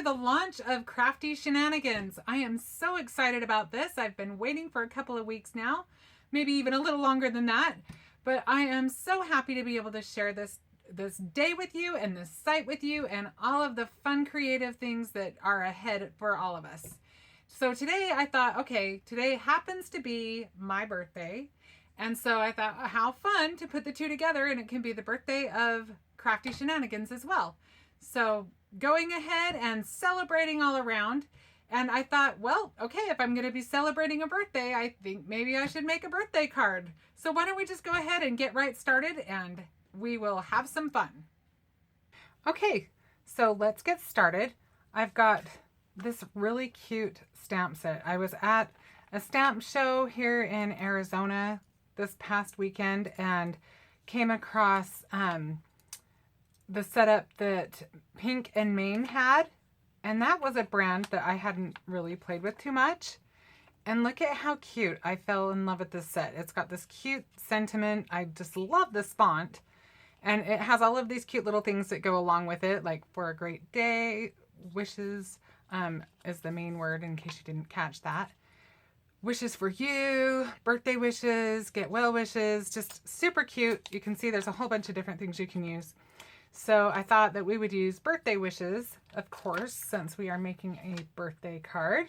you the launch of Crafty Shenanigans. I am so excited about this. I've been waiting for a couple of weeks now, maybe even a little longer than that, but I am so happy to be able to share this day with you and this site with you and all of the fun creative things that are ahead for all of us. So today I thought, okay, today happens to be my birthday. And so I thought, how fun to put the two together, and it can be the birthday of Crafty Shenanigans as well. So going ahead and celebrating all around. And I thought, well, okay, if I'm going to be celebrating a birthday, I think maybe I should make a birthday card. So why don't we just go ahead and get right started and we will have some fun. Okay, so let's get started. I've got this really cute stamp set. I was at a stamp show here in Arizona this past weekend and came across the setup that Pink and Maine had, and that was a brand that I hadn't really played with too much. And look at how cute. I fell in love with this set. It's got this cute sentiment. I just love this font, and it has all of these cute little things that go along with it, like for a great day, wishes is the main word in case you didn't catch that. Wishes for you, birthday wishes, get well wishes, just super cute. You can see there's a whole bunch of different things you can use. So I thought that we would use birthday wishes, of course, since we are making a birthday card.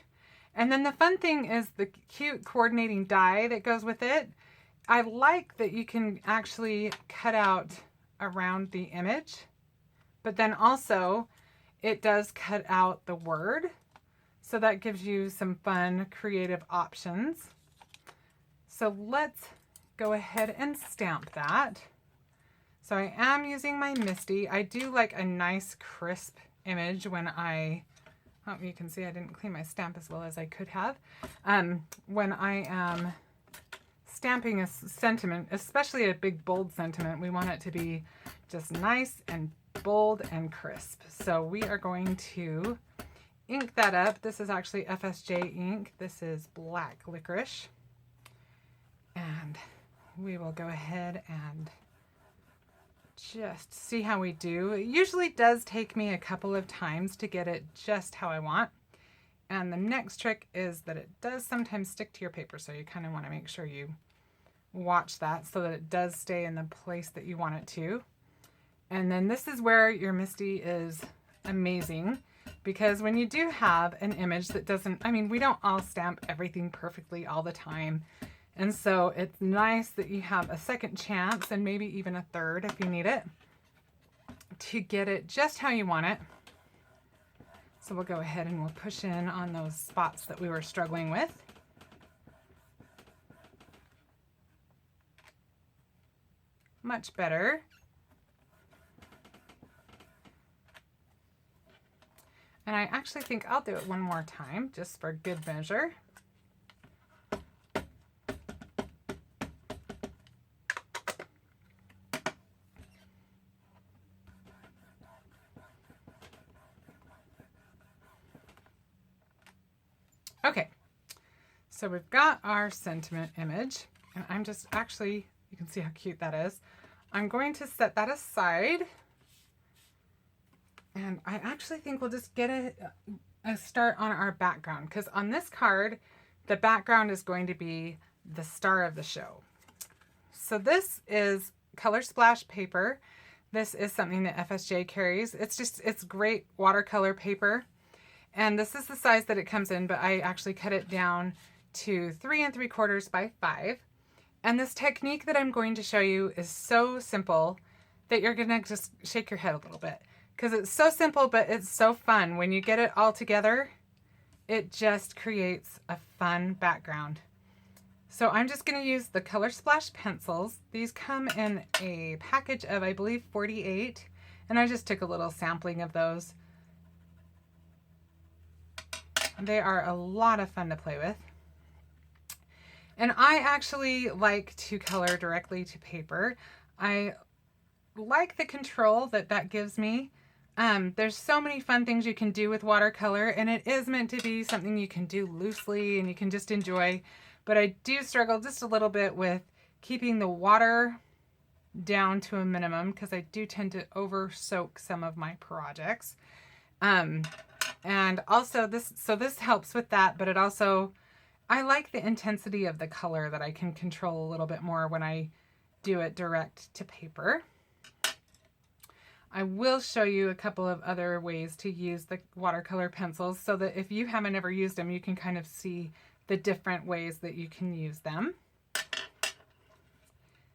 And then the fun thing is the cute coordinating die that goes with it. I like that you can actually cut out around the image, but then also it does cut out the word. So that gives you some fun, creative options. So let's go ahead and stamp that. So I am using my Misty. I do like a nice crisp image when oh, you can see I didn't clean my stamp as well as I could have. When I am stamping a sentiment, especially a big bold sentiment, we want it to be just nice and bold and crisp. So we are going to ink that up. This is actually FSJ ink. This is black licorice. And we will go ahead and just see how we do. It usually does take me a couple of times to get it just how I want. And the next trick is that it does sometimes stick to your paper, so you kind of want to make sure you watch that so that it does stay in the place that you want it to. And then this is where your Misty is amazing, because when you do have an image that doesn't, I mean, we don't all stamp everything perfectly all the time. And so it's nice that you have a second chance, and maybe even a third if you need it, to get it just how you want it. So we'll go ahead and we'll push in on those spots that we were struggling with. Much better. And I actually think I'll do it one more time just for good measure. Okay, so we've got our sentiment image, and I'm just actually, you can see how cute that is. I'm going to set that aside, and I actually think we'll just get a start on our background, because on this card, the background is going to be the star of the show. So this is Color Splash paper. This is something that FSJ carries. It's great watercolor paper. And this is the size that it comes in, but I actually cut it down to 3 3/4 by 5. And this technique that I'm going to show you is so simple that you're gonna just shake your head a little bit, because it's so simple, but it's so fun. When you get it all together, it just creates a fun background. So I'm just gonna use the Color Splash pencils. These come in a package of, I believe, 48, and I just took a little sampling of those. They are a lot of fun to play with. And I actually like to color directly to paper. I like the control that gives me. There's so many fun things you can do with watercolor, and it is meant to be something you can do loosely and you can just enjoy. But I do struggle just a little bit with keeping the water down to a minimum, because I do tend to over soak some of my projects. And also this helps with that, but it also, I like the intensity of the color that I can control a little bit more when I do it direct to paper. I will show you a couple of other ways to use the watercolor pencils so that if you haven't ever used them, you can kind of see the different ways that you can use them.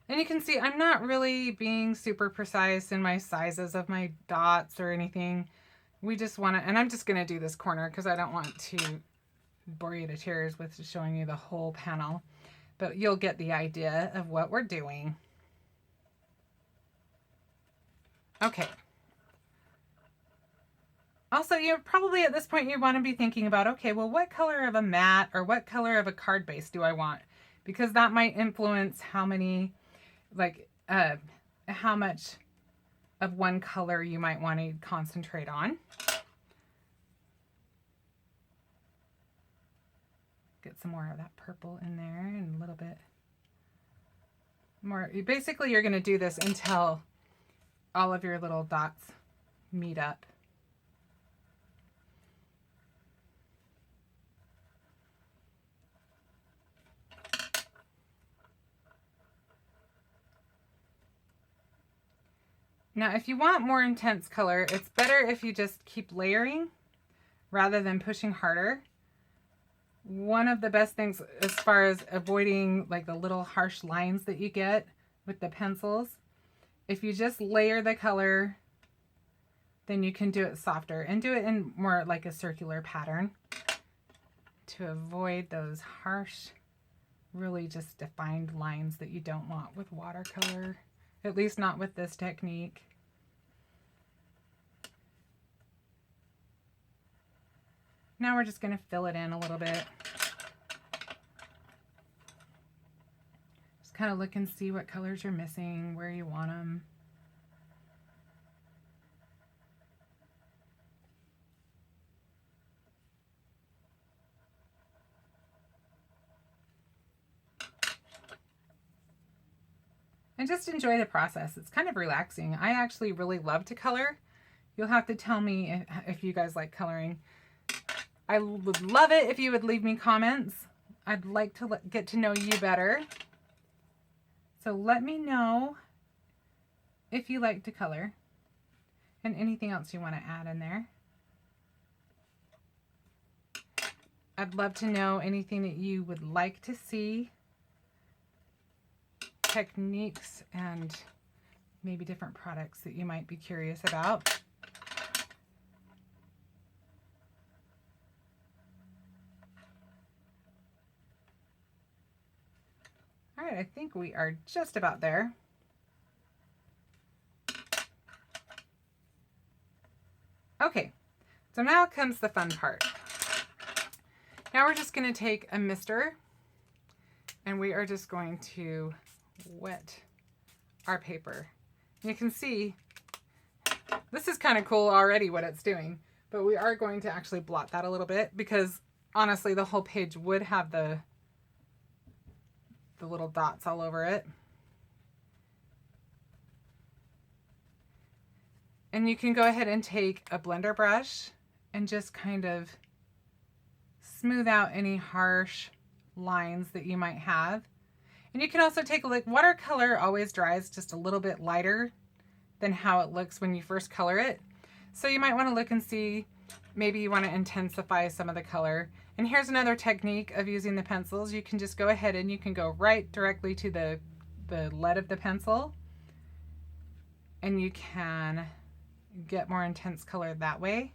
And you can see I'm not really being super precise in my sizes of my dots or anything. We just want to, and I'm just going to do this corner because I don't want to bore you to tears with showing you the whole panel, but you'll get the idea of what we're doing. Okay. Also, you're probably at this point you want to be thinking about, okay, well, what color of a mat or what color of a card base do I want? Because that might influence how many, like, how much of one color you might want to concentrate on. Get some more of that purple in there and a little bit more. Basically, you're going to do this until all of your little dots meet up. Now, if you want more intense color, it's better if you just keep layering rather than pushing harder. One of the best things as far as avoiding like the little harsh lines that you get with the pencils, if you just layer the color, then you can do it softer and do it in more like a circular pattern to avoid those harsh, really just defined lines that you don't want with watercolor, at least not with this technique. Now we're just going to fill it in a little bit. Just kind of look and see what colors you're missing, where you want them. And just enjoy the process. It's kind of relaxing. I actually really love to color. You'll have to tell me if you guys like coloring. I would love it if you would leave me comments. I'd like to get to know you better. So let me know if you like to color and anything else you want to add in there. I'd love to know anything that you would like to see, techniques, and maybe different products that you might be curious about. All right, I think we are just about there. Okay, so now comes the fun part. Now we're just going to take a mister and we are just going to wet our paper. You can see this is kind of cool already what it's doing, but we are going to actually blot that a little bit because honestly the whole page would have the little dots all over it. And you can go ahead and take a blender brush and just kind of smooth out any harsh lines that you might have. And you can also take a look. Watercolor always dries just a little bit lighter than how it looks when you first color it. So you might want to look and see, maybe you want to intensify some of the color. And here's another technique of using the pencils. You can just go ahead and you can go right directly to the lead of the pencil and you can get more intense color that way.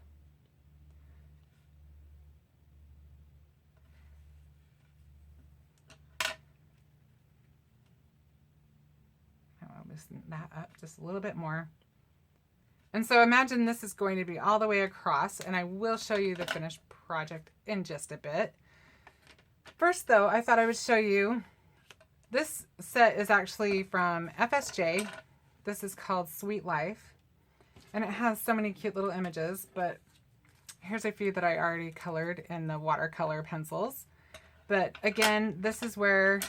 I'll loosen that up just a little bit more. And so imagine this is going to be all the way across, and I will show you the finished project in just a bit. First though, I thought I would show you, this set is actually from FSJ. This is called Sweet Life, and it has so many cute little images, but here's a few that I already colored in the watercolor pencils. But again, this is where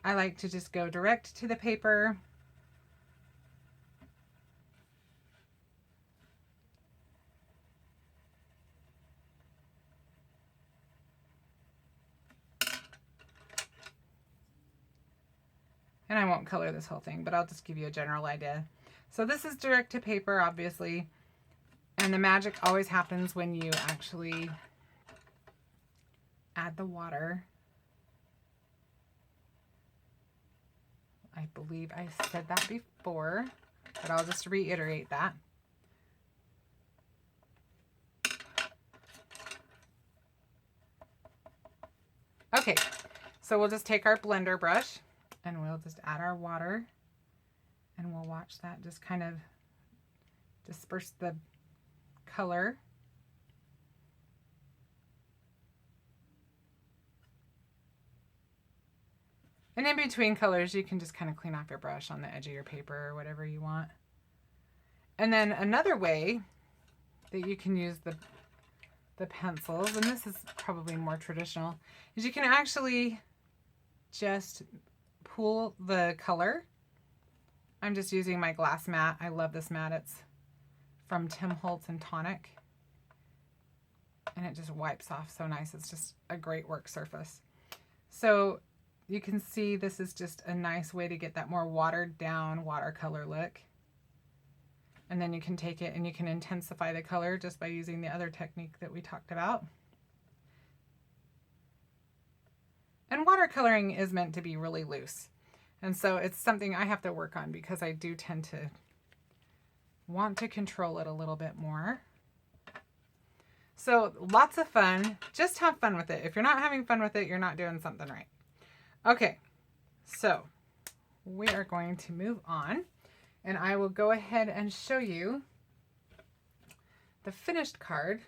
I like to just go direct to the paper. And I won't color this whole thing, but I'll just give you a general idea. So this is direct to paper, obviously. And the magic always happens when you actually add the water. I believe I said that before, but I'll just reiterate that. Okay, so we'll just take our blender brush and we'll just add our water, and we'll watch that just kind of disperse the color. And in between colors, you can just kind of clean off your brush on the edge of your paper or whatever you want. And then another way that you can use the pencils, and this is probably more traditional, is you can actually just pool the color. I'm just using my glass mat. I love this mat. It's from Tim Holtz and Tonic. And it just wipes off so nice. It's just a great work surface. So you can see this is just a nice way to get that more watered down watercolor look. And then you can take it and you can intensify the color just by using the other technique that we talked about. And watercoloring is meant to be really loose. And so it's something I have to work on because I do tend to want to control it a little bit more. So lots of fun. Just have fun with it. If you're not having fun with it, you're not doing something right. Okay, so we are going to move on. And I will go ahead and show you the finished card.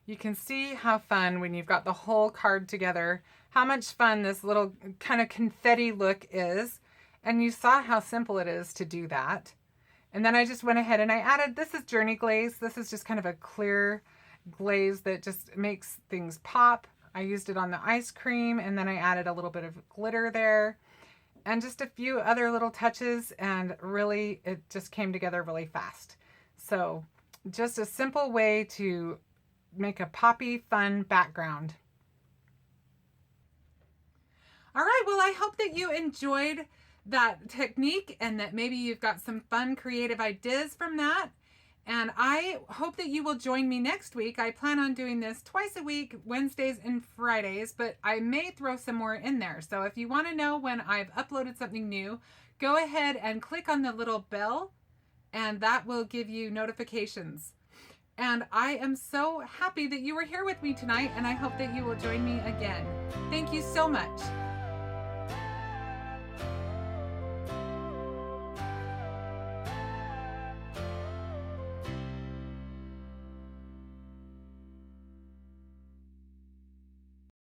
You can see how fun when you've got the whole card together, how much fun this little kind of confetti look is. And you saw how simple it is to do that. And then I just went ahead and I added, this is Journey Glaze. This is just kind of a clear glaze that just makes things pop. I used it on the ice cream, and then I added a little bit of glitter there and just a few other little touches, and really it just came together really fast. So just a simple way to make a poppy fun background. All right, well, I hope that you enjoyed that technique and that maybe you've got some fun creative ideas from that. And I hope that you will join me next week. I plan on doing this twice a week, Wednesdays and Fridays, but I may throw some more in there. So if you want to know when I've uploaded something new, go ahead and click on the little bell, and that will give you notifications. And I am so happy that you were here with me tonight, and I hope that you will join me again. Thank you so much.